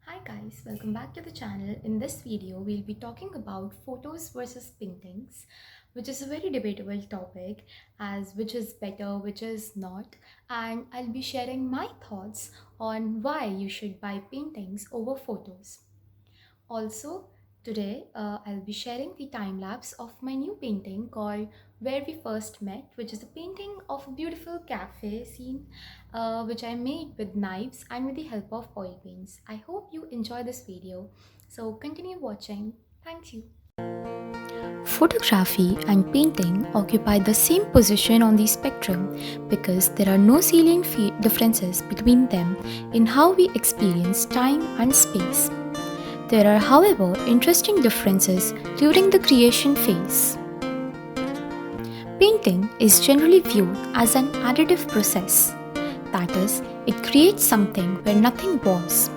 Hi guys, welcome back to the channel. In this video, we'll be talking about photos versus paintings, which is a very debatable topic as which is better, which is not, and I'll be sharing my thoughts on why you should buy paintings over photos. Also, today I'll be sharing the time lapse of my new painting called Where We First Met, which is a painting of a beautiful cafe scene which I made with knives and with the help of oil paints. I hope you enjoy this video. So continue watching. Thank you. Photography and painting occupy the same position on the spectrum because there are no salient differences between them in how we experience time and space. There are, however, interesting differences during the creation phase. Painting is generally viewed as an additive process, that is, it creates something where nothing was.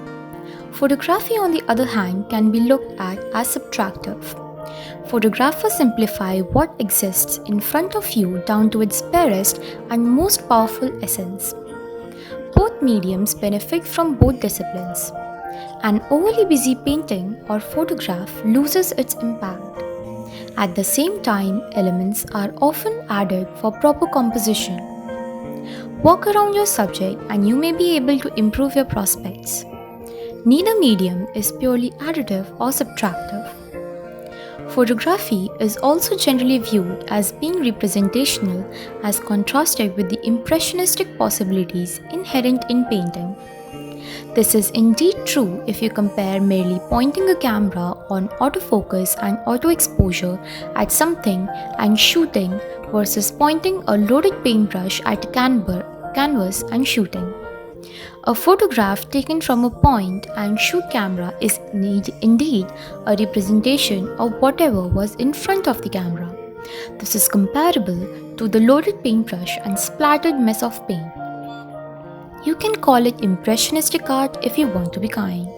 Photography, on the other hand, can be looked at as subtractive. Photographers simplify what exists in front of you down to its barest and most powerful essence. Both mediums benefit from both disciplines. An overly busy painting or photograph loses its impact. At the same time, elements are often added for proper composition. Walk around your subject and you may be able to improve your prospects. Neither medium is purely additive or subtractive. Photography is also generally viewed as being representational as contrasted with the impressionistic possibilities inherent in painting. This is indeed true if you compare merely pointing a camera on autofocus and auto exposure at something and shooting versus pointing a loaded paintbrush at a canvas and shooting. A photograph taken from a point and shoot camera is indeed a representation of whatever was in front of the camera. This is comparable to the loaded paintbrush and splattered mess of paint. You can call it impressionistic art if you want to be kind.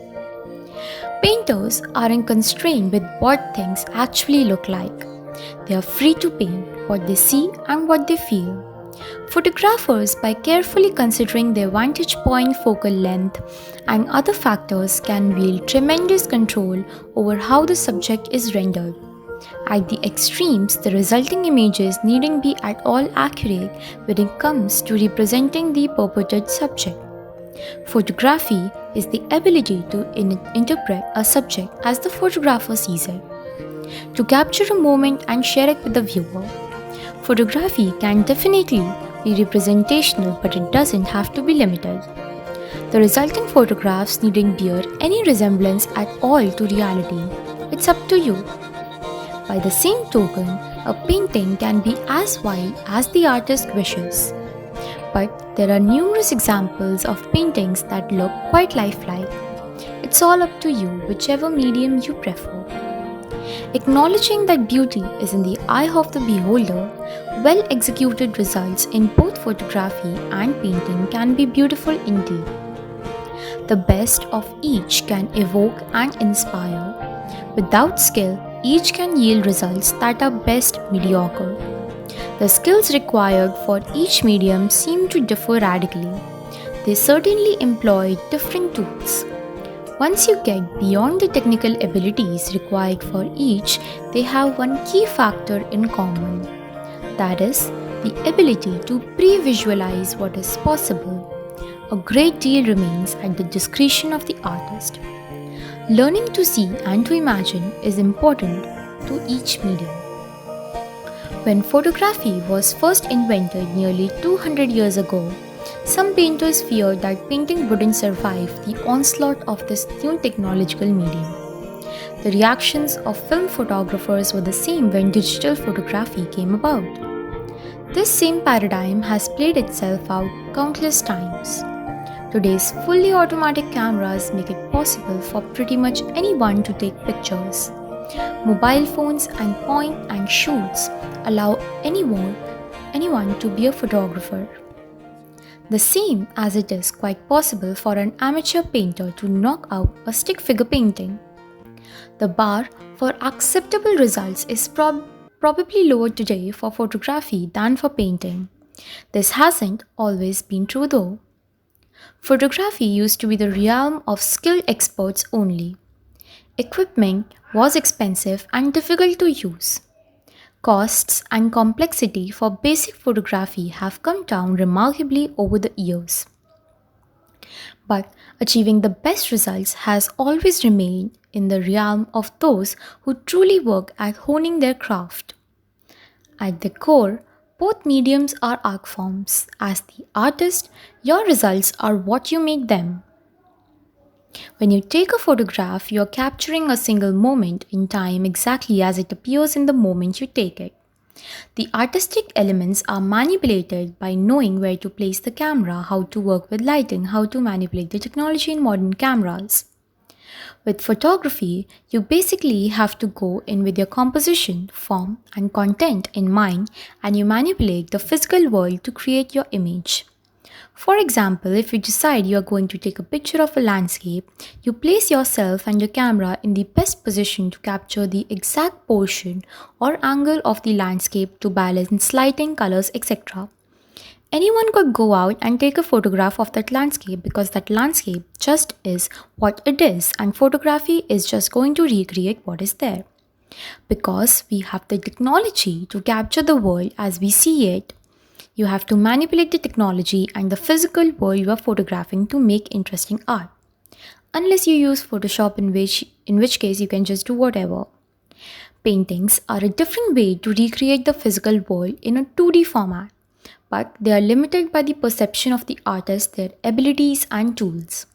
Painters aren't constrained with what things actually look like. They are free to paint what they see and what they feel. Photographers, by carefully considering their vantage point, focal length, and other factors, can wield tremendous control over how the subject is rendered. At the extremes, the resulting images needn't be at all accurate when it comes to representing the purported subject. Photography is the ability to interpret a subject as the photographer sees it, to capture a moment and share it with the viewer. Photography can definitely be representational, but it doesn't have to be limited. The resulting photographs needn't bear any resemblance at all to reality. It's up to you. By the same token, a painting can be as wild as the artist wishes. But there are numerous examples of paintings that look quite lifelike. It's all up to you, whichever medium you prefer. Acknowledging that beauty is in the eye of the beholder, well executed results in both photography and painting can be beautiful indeed. The best of each can evoke and inspire. Without skill, each can yield results that are best mediocre. The skills required for each medium seem to differ radically. They certainly employ different tools. Once you get beyond the technical abilities required for each, they have one key factor in common. That is, the ability to pre-visualize what is possible. A great deal remains at the discretion of the artist. Learning to see and to imagine is important to each medium. When photography was first invented nearly 200 years ago, some painters feared that painting wouldn't survive the onslaught of this new technological medium. The reactions of film photographers were the same when digital photography came about. This same paradigm has played itself out countless times. Today's fully automatic cameras make it possible for pretty much anyone to take pictures. Mobile phones and point and shoots allow anyone to be a photographer. The same as it is quite possible for an amateur painter to knock out a stick figure painting. The bar for acceptable results is probably lower today for photography than for painting. This hasn't always been true though. Photography used to be the realm of skilled experts only. Equipment was expensive and difficult to use. Costs and complexity for basic photography have come down remarkably over the years. But achieving the best results has always remained in the realm of those who truly work at honing their craft. At the core, both mediums are art forms. As the artist, your results are what you make them. When you take a photograph, you are capturing a single moment in time exactly as it appears in the moment you take it. The artistic elements are manipulated by knowing where to place the camera, how to work with lighting, how to manipulate the technology in modern cameras. With photography, you basically have to go in with your composition, form, and content in mind, and you manipulate the physical world to create your image. For example, if you decide you are going to take a picture of a landscape, you place yourself and your camera in the best position to capture the exact portion or angle of the landscape to balance lighting, colors, etc. Anyone could go out and take a photograph of that landscape because that landscape just is what it is, and photography is just going to recreate what is there. Because we have the technology to capture the world as we see it, you have to manipulate the technology and the physical world you are photographing to make interesting art. Unless you use Photoshop, in which case you can just do whatever. Paintings are a different way to recreate the physical world in a 2D format, but they are limited by the perception of the artist, their abilities, and tools.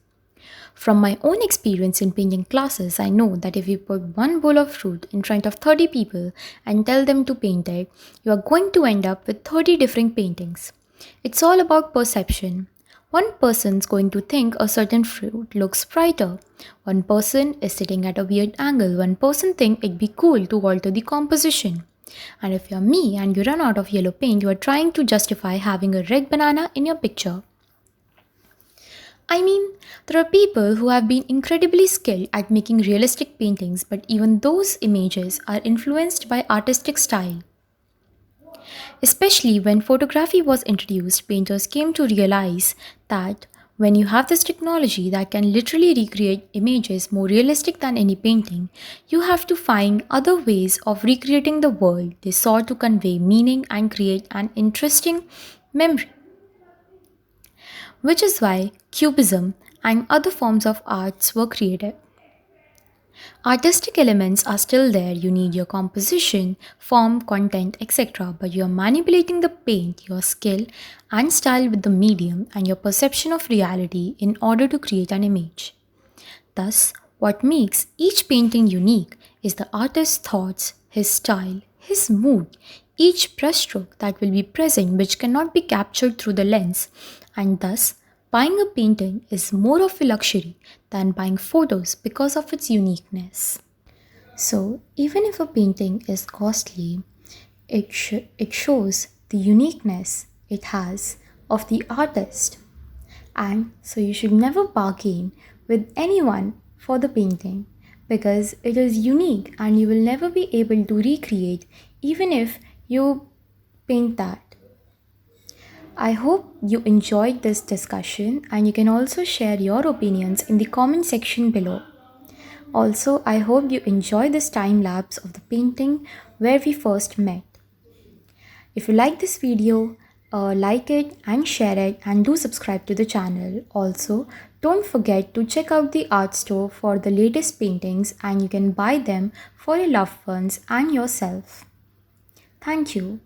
From my own experience in painting classes, I know that if you put one bowl of fruit in front of 30 people and tell them to paint it, you are going to end up with 30 different paintings. It's all about perception. One person's going to think a certain fruit looks brighter. One person is sitting at a weird angle. One person think it'd be cool to alter the composition. And if you're me and you run out of yellow paint, you are trying to justify having a red banana in your picture. I mean, there are people who have been incredibly skilled at making realistic paintings, but even those images are influenced by artistic style. Especially when photography was introduced, painters came to realize that when you have this technology that can literally recreate images more realistic than any painting, you have to find other ways of recreating the world they sought to convey meaning and create an interesting memory. Which is why Cubism and other forms of arts were created. Artistic elements are still there, you need your composition, form, content, etc., but you are manipulating the paint, your skill and style with the medium and your perception of reality in order to create an image. Thus, what makes each painting unique is the artist's thoughts, his style, his mood, each brushstroke that will be present which cannot be captured through the lens, and thus buying a painting is more of a luxury than buying photos because of its uniqueness. So, even if a painting is costly, it shows the uniqueness it has of the artist. And so, you should never bargain with anyone for the painting because it is unique and you will never be able to recreate even if you paint that. I hope you enjoyed this discussion and you can also share your opinions in the comment section below. Also, I hope you enjoy this time lapse of the painting where we first met. If you like this video, like it and share it and do subscribe to the channel. Also, don't forget to check out the art store for the latest paintings and you can buy them for your loved ones and yourself. Thank you.